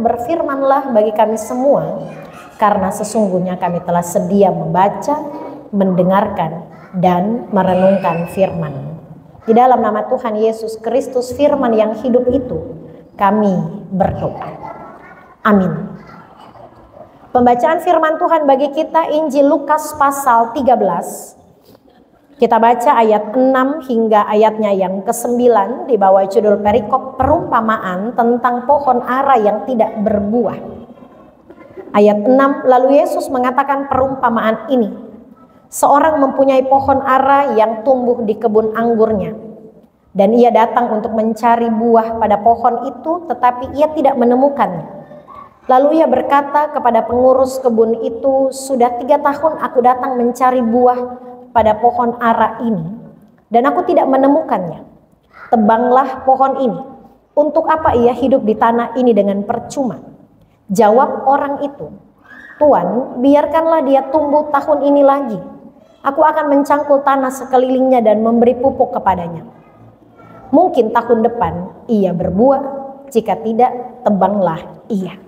berfirmanlah bagi kami semua, karena sesungguhnya kami telah sedia membaca, mendengarkan, dan merenungkan firman. Di dalam nama Tuhan Yesus Kristus, firman yang hidup itu, kami berdoa. Amin. Pembacaan firman Tuhan bagi kita Injil Lukas pasal 13. Kita baca ayat 6 hingga ayatnya yang ke-9 di bawah judul perikop perumpamaan tentang pohon ara yang tidak berbuah. Ayat 6, lalu Yesus mengatakan perumpamaan ini. Seorang mempunyai pohon ara yang tumbuh di kebun anggurnya. Dan ia datang untuk mencari buah pada pohon itu, tetapi ia tidak menemukannya. Lalu ia berkata kepada pengurus kebun itu, sudah 3 tahun aku datang mencari buah pada pohon ara ini, dan aku tidak menemukannya. Tebanglah pohon ini. Untuk apa ia hidup di tanah ini dengan percuma? Jawab orang itu, Tuan, biarkanlah dia tumbuh tahun ini lagi. Aku akan mencangkul tanah sekelilingnya dan memberi pupuk kepadanya. Mungkin tahun depan ia berbuah, jika tidak, tebanglah ia.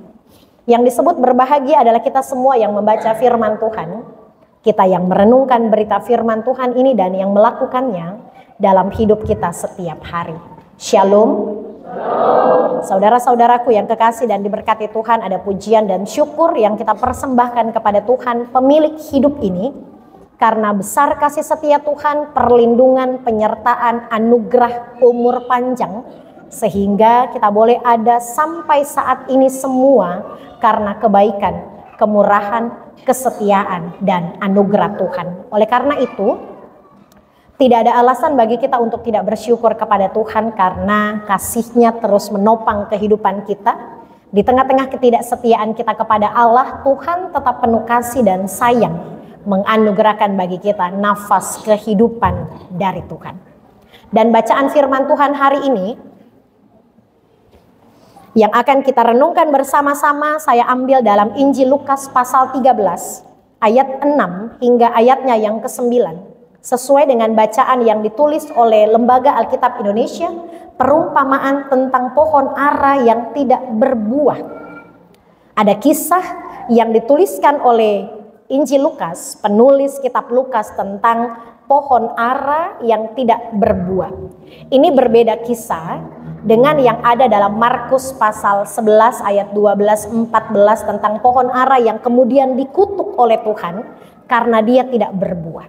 Yang disebut berbahagia adalah kita semua yang membaca firman Tuhan, kita yang merenungkan berita firman Tuhan ini dan yang melakukannya dalam hidup kita setiap hari. Shalom. Saudara-saudaraku yang kekasih dan diberkati Tuhan, ada pujian dan syukur yang kita persembahkan kepada Tuhan pemilik hidup ini. Karena besar kasih setia Tuhan, perlindungan, penyertaan, anugerah, umur panjang, sehingga kita boleh ada sampai saat ini semua karena kebaikan, kemurahan, kesetiaan, dan anugerah Tuhan. Oleh karena itu, tidak ada alasan bagi kita untuk tidak bersyukur kepada Tuhan karena kasih-Nya terus menopang kehidupan kita. Di tengah-tengah ketidaksetiaan kita kepada Allah, Tuhan tetap penuh kasih dan sayang menganugerahkan bagi kita nafas kehidupan dari Tuhan. Dan bacaan firman Tuhan hari ini yang akan kita renungkan bersama-sama saya ambil dalam Injil Lukas pasal 13 ayat 6 hingga ayatnya yang ke-9 sesuai dengan bacaan yang ditulis oleh Lembaga Alkitab Indonesia, perumpamaan tentang pohon ara yang tidak berbuah. Ada kisah yang dituliskan oleh Injil Lukas, penulis kitab Lukas, tentang pohon ara yang tidak berbuah. Ini berbeda kisah dengan yang ada dalam Markus pasal 11 ayat 12-14 tentang pohon ara yang kemudian dikutuk oleh Tuhan karena dia tidak berbuah.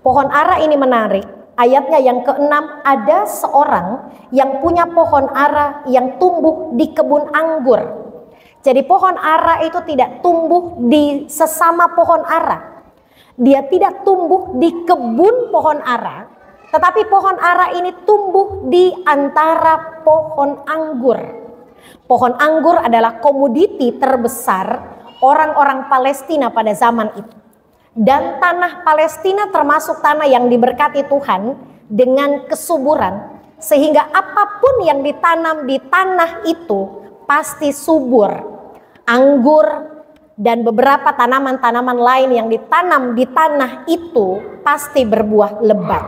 Pohon ara ini menarik. Ayatnya yang ke-6, ada seorang yang punya pohon ara yang tumbuh di kebun anggur. Jadi pohon ara itu tidak tumbuh di sesama pohon ara. Dia tidak tumbuh di kebun pohon ara, tetapi pohon ara ini tumbuh di antara pohon anggur. Pohon anggur adalah komoditi terbesar orang-orang Palestina pada zaman itu. Dan tanah Palestina termasuk tanah yang diberkati Tuhan dengan kesuburan. Sehingga apapun yang ditanam di tanah itu pasti subur. Anggur dan beberapa tanaman-tanaman lain yang ditanam di tanah itu pasti berbuah lebat.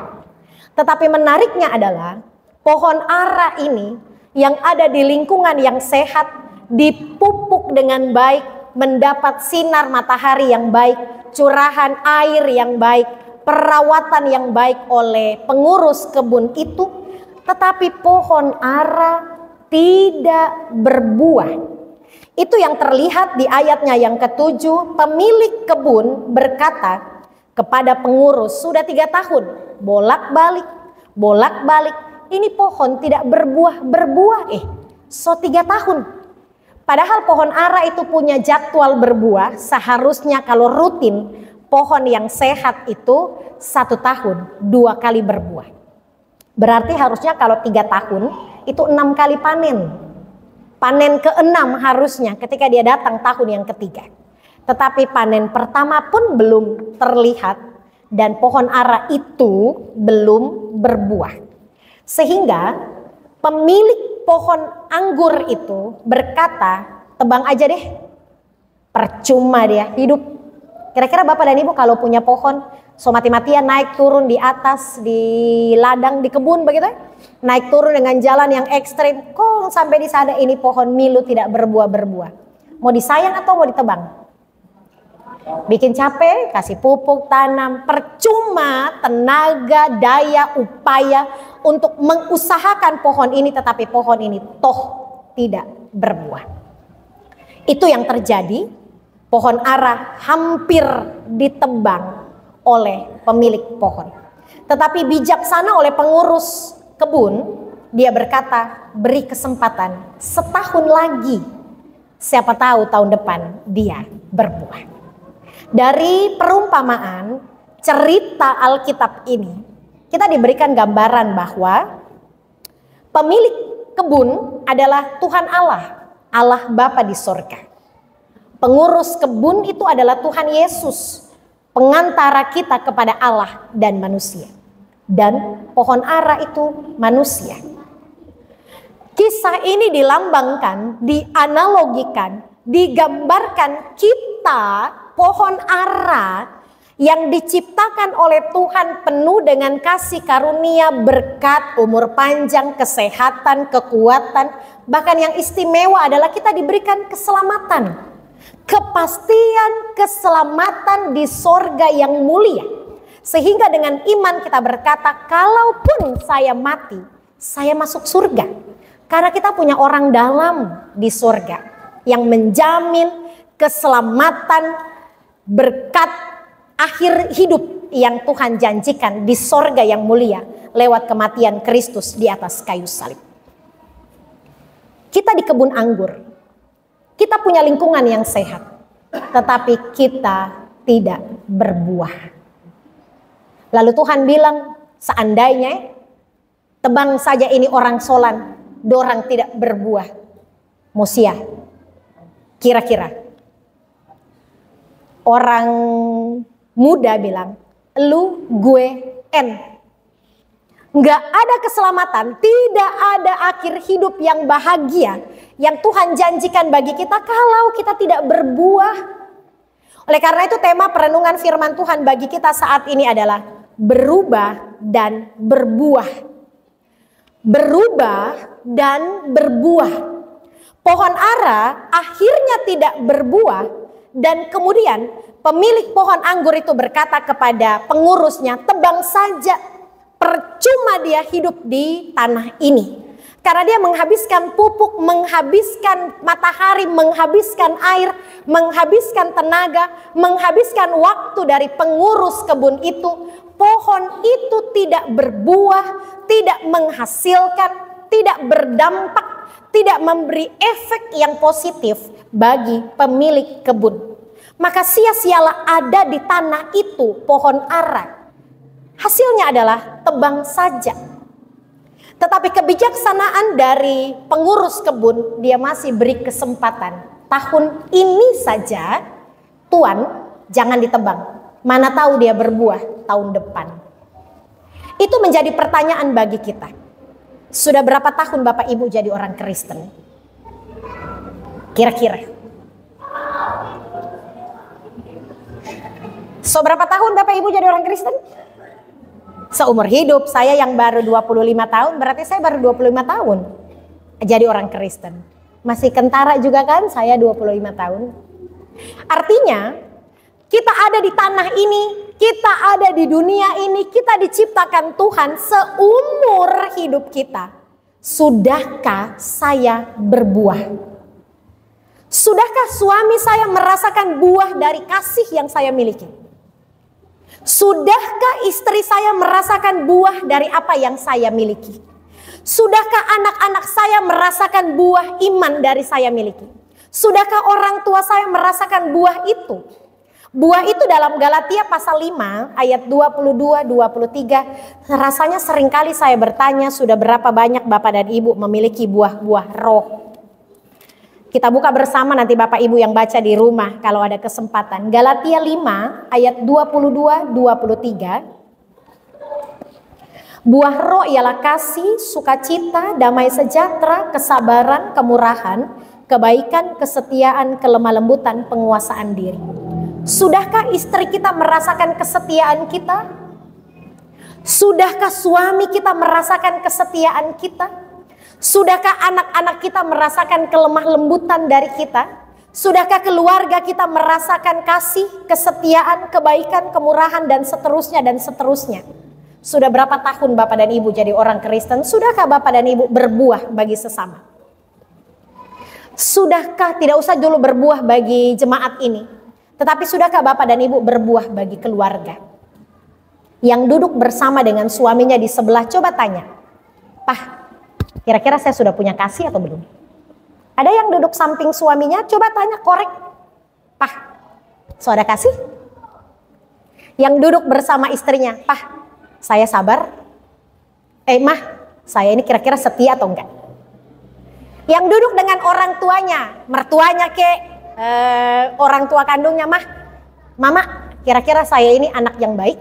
Tetapi menariknya adalah pohon ara ini yang ada di lingkungan yang sehat, dipupuk dengan baik, mendapat sinar matahari yang baik, curahan air yang baik, perawatan yang baik oleh pengurus kebun itu, tetapi pohon ara tidak berbuah. Itu yang terlihat di ayatnya yang ke-7, pemilik kebun berkata kepada pengurus, sudah 3 tahun bolak-balik, ini pohon tidak berbuah, so 3 tahun. Padahal pohon ara itu punya jadwal berbuah, seharusnya kalau rutin pohon yang sehat itu 1 tahun 2 kali berbuah. Berarti harusnya kalau 3 tahun itu 6 kali panen. Panen ke-6 harusnya ketika dia datang tahun yang ketiga. Tetapi panen pertama pun belum terlihat dan pohon ara itu belum berbuah. Sehingga pemilik pohon anggur itu berkata, tebang aja deh, percuma dia hidup. Kira-kira Bapak dan Ibu kalau punya pohon, So mati-matian naik turun di atas, di ladang, di kebun begitu. Naik turun dengan jalan yang ekstrim. Kok sampai di sana ini pohon milu tidak berbuah-berbuah. Mau disayang atau mau ditebang? Bikin capek, kasih pupuk, tanam. Percuma tenaga, daya, upaya untuk mengusahakan pohon ini. Tetapi pohon ini toh tidak berbuah. Itu yang terjadi. Pohon ara hampir ditebang oleh pemilik pohon. Tetapi bijaksana oleh pengurus kebun, dia berkata, beri kesempatan setahun lagi. Siapa tahu tahun depan dia berbuah. Dari perumpamaan cerita Alkitab ini, kita diberikan gambaran bahwa pemilik kebun adalah Tuhan Allah, Allah Bapa di sorga. Pengurus kebun itu adalah Tuhan Yesus, pengantara kita kepada Allah dan manusia. Dan pohon ara itu manusia. Kisah ini dilambangkan, dianalogikan, digambarkan kita pohon ara yang diciptakan oleh Tuhan penuh dengan kasih karunia, berkat, umur panjang, kesehatan, kekuatan. Bahkan yang istimewa adalah kita diberikan keselamatan. Kepastian keselamatan di sorga yang mulia. Sehingga dengan iman kita berkata, kalaupun saya mati, saya masuk surga. Karena kita punya orang dalam di surga yang menjamin keselamatan, berkat akhir hidup yang Tuhan janjikan di surga yang mulia lewat kematian Kristus di atas kayu salib. Kita di kebun anggur, kita punya lingkungan yang sehat, tetapi kita tidak berbuah. Lalu Tuhan bilang, seandainya tebang saja ini orang solan, dorang tidak berbuah. Mosia, kira-kira orang muda bilang, lu gue en. Nggak ada keselamatan, tidak ada akhir hidup yang bahagia yang Tuhan janjikan bagi kita kalau kita tidak berbuah. Oleh karena itu tema perenungan firman Tuhan bagi kita saat ini adalah berubah dan berbuah. Berubah dan berbuah. Pohon ara akhirnya tidak berbuah dan kemudian pemilik pohon anggur itu berkata kepada pengurusnya, tebang saja, percuma dia hidup di tanah ini. Karena dia menghabiskan pupuk, menghabiskan matahari, menghabiskan air, menghabiskan tenaga, menghabiskan waktu dari pengurus kebun itu. Pohon itu tidak berbuah, tidak menghasilkan, tidak berdampak, tidak memberi efek yang positif bagi pemilik kebun. Maka sia-sialah ada di tanah itu pohon ara. Hasilnya adalah tebang saja. Tetapi kebijaksanaan dari pengurus kebun, dia masih beri kesempatan. Tahun ini saja, Tuan, jangan ditebang. Mana tahu dia berbuah tahun depan. Itu menjadi pertanyaan bagi kita. Sudah berapa tahun Bapak Ibu jadi orang Kristen? Kira-kira. So berapa tahun Bapak Ibu jadi orang Kristen? Seumur hidup. Saya yang baru 25 tahun, berarti saya baru 25 tahun jadi orang Kristen. Masih kentara juga kan, saya 25 tahun. Artinya, kita ada di tanah ini, kita ada di dunia ini, kita diciptakan Tuhan seumur hidup kita. Sudahkah saya berbuah? Sudahkah suami saya merasakan buah dari kasih yang saya miliki? Sudahkah istri saya merasakan buah dari apa yang saya miliki? Sudahkah anak-anak saya merasakan buah iman dari saya miliki? Sudahkah orang tua saya merasakan buah itu? Buah itu dalam Galatia pasal 5 ayat 22-23. Rasanya seringkali saya bertanya, sudah berapa banyak Bapak dan Ibu memiliki buah-buah roh? Kita buka bersama nanti Bapak Ibu yang baca di rumah kalau ada kesempatan. Galatia 5 ayat 22-23. Buah roh ialah kasih, sukacita, damai sejahtera, kesabaran, kemurahan, kebaikan, kesetiaan, kelemah lembutan, penguasaan diri. Sudahkah istri kita merasakan kesetiaan kita? Sudahkah suami kita merasakan kesetiaan kita? Sudahkah anak-anak kita merasakan kelemah lembutan dari kita? Sudahkah keluarga kita merasakan kasih, kesetiaan, kebaikan, kemurahan, dan seterusnya dan seterusnya? Sudah berapa tahun Bapak dan Ibu jadi orang Kristen? Sudahkah Bapak dan Ibu berbuah bagi sesama? Sudahkah, tidak usah dulu berbuah bagi jemaat ini, tetapi sudahkah Bapak dan Ibu berbuah bagi keluarga? Yang duduk bersama dengan suaminya di sebelah, coba tanya, "Pah, kira-kira saya sudah punya kasih atau belum?" Ada yang duduk samping suaminya, coba tanya, korek, "Pah, sudah kasih?" Yang duduk bersama istrinya, "Pah, saya sabar. Mah, saya ini kira-kira setia atau enggak?" Yang duduk dengan orang tuanya, mertuanya orang tua kandungnya, "Mah, Mama, kira-kira saya ini anak yang baik?"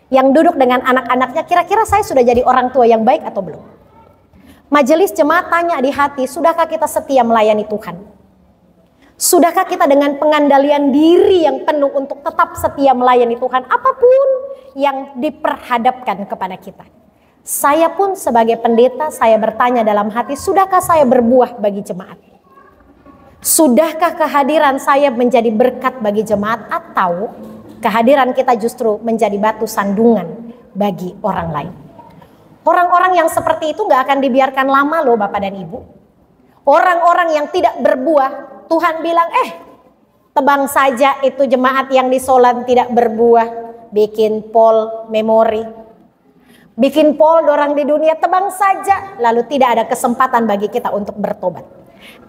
Yang duduk dengan anak-anaknya, kira-kira saya sudah jadi orang tua yang baik atau belum? Majelis jemaat tanya di hati, sudahkah kita setia melayani Tuhan? Sudahkah kita dengan pengandalian diri yang penuh untuk tetap setia melayani Tuhan apapun yang diperhadapkan kepada kita? Saya pun sebagai pendeta, saya bertanya dalam hati, sudahkah saya berbuah bagi jemaat? Sudahkah kehadiran saya menjadi berkat bagi jemaat, atau kehadiran kita justru menjadi batu sandungan bagi orang lain? Orang-orang yang seperti itu gak akan dibiarkan lama loh Bapak dan Ibu. Orang-orang yang tidak berbuah, Tuhan bilang, tebang saja itu jemaat yang di Solan tidak berbuah. Bikin poll memori, bikin poll orang di dunia, tebang saja. Lalu tidak ada kesempatan bagi kita untuk bertobat.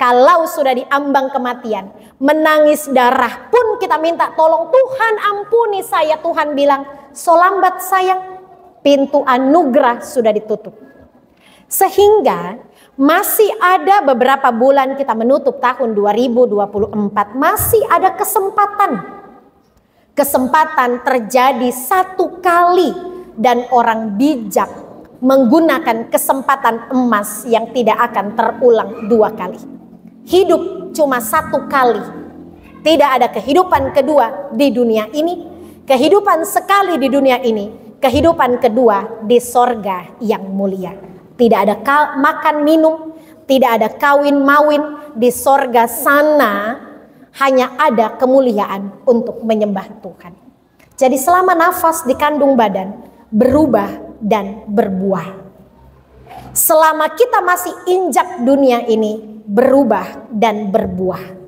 Kalau sudah diambang kematian, menangis darah pun kita minta tolong, Tuhan ampuni saya. Tuhan bilang, so lambat sayang, pintu anugerah sudah ditutup. Sehingga masih ada beberapa bulan kita menutup tahun 2024, masih ada kesempatan terjadi satu kali, dan orang bijak menggunakan kesempatan emas yang tidak akan terulang dua kali. Hidup cuma satu kali, tidak ada kehidupan kedua di dunia ini. Kehidupan sekali di dunia ini, kehidupan kedua di sorga yang mulia. Tidak ada makan minum, tidak ada kawin mawin. Di sorga sana hanya ada kemuliaan untuk menyembah Tuhan. Jadi selama nafas di kandung badan, berubah dan berbuah. Selama kita masih injak dunia ini, berubah dan berbuah.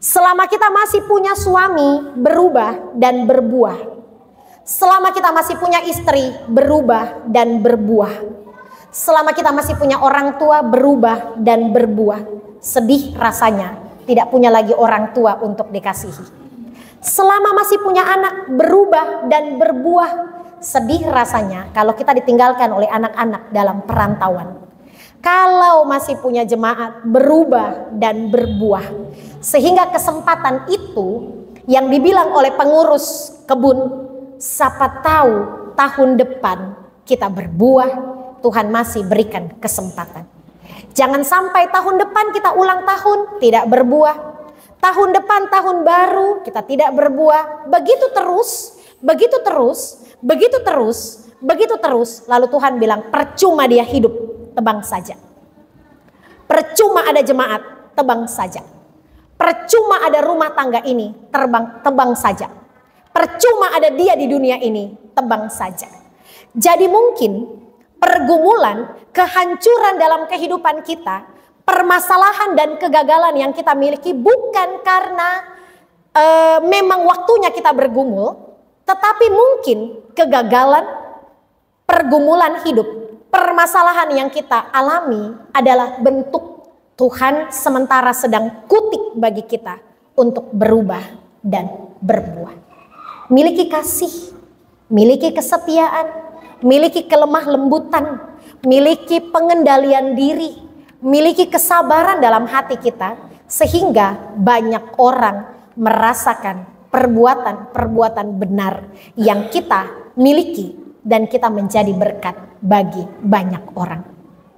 Selama kita masih punya suami, berubah dan berbuah. Selama kita masih punya istri, berubah dan berbuah. Selama kita masih punya orang tua, berubah dan berbuah. Sedih rasanya tidak punya lagi orang tua untuk dikasihi. Selama masih punya anak, berubah dan berbuah. Sedih rasanya kalau kita ditinggalkan oleh anak-anak dalam perantauan. Kalau masih punya jemaat, berubah dan berbuah. Sehingga kesempatan itu yang dibilang oleh pengurus kebun, siapa tahu tahun depan kita berbuah, Tuhan masih berikan kesempatan. Jangan sampai tahun depan kita ulang tahun tidak berbuah. Tahun depan tahun baru kita tidak berbuah. Begitu terus, begitu terus, begitu terus, begitu terus. Lalu Tuhan bilang, percuma dia hidup, tebang saja. Percuma ada jemaat, tebang saja. Percuma ada rumah tangga ini, tebang saja. Percuma ada dia di dunia ini, tebang saja. Jadi mungkin pergumulan, kehancuran dalam kehidupan kita, permasalahan dan kegagalan yang kita miliki bukan karena memang waktunya kita bergumul, tetapi mungkin kegagalan, pergumulan hidup, permasalahan yang kita alami adalah bentuk Tuhan sementara sedang kutik bagi kita untuk berubah dan berbuah. Miliki kasih, miliki kesetiaan, miliki kelemah lembutan, miliki pengendalian diri, miliki kesabaran dalam hati kita, sehingga banyak orang merasakan perbuatan-perbuatan benar yang kita miliki dan kita menjadi berkat bagi banyak orang.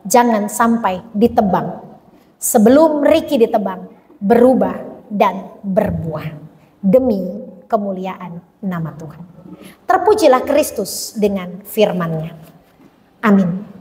Jangan sampai ditebang. Sebelum Ricky ditebang, berubah dan berbuah. demi kemuliaan nama Tuhan. Terpujilah Kristus dengan firman-Nya. Amin.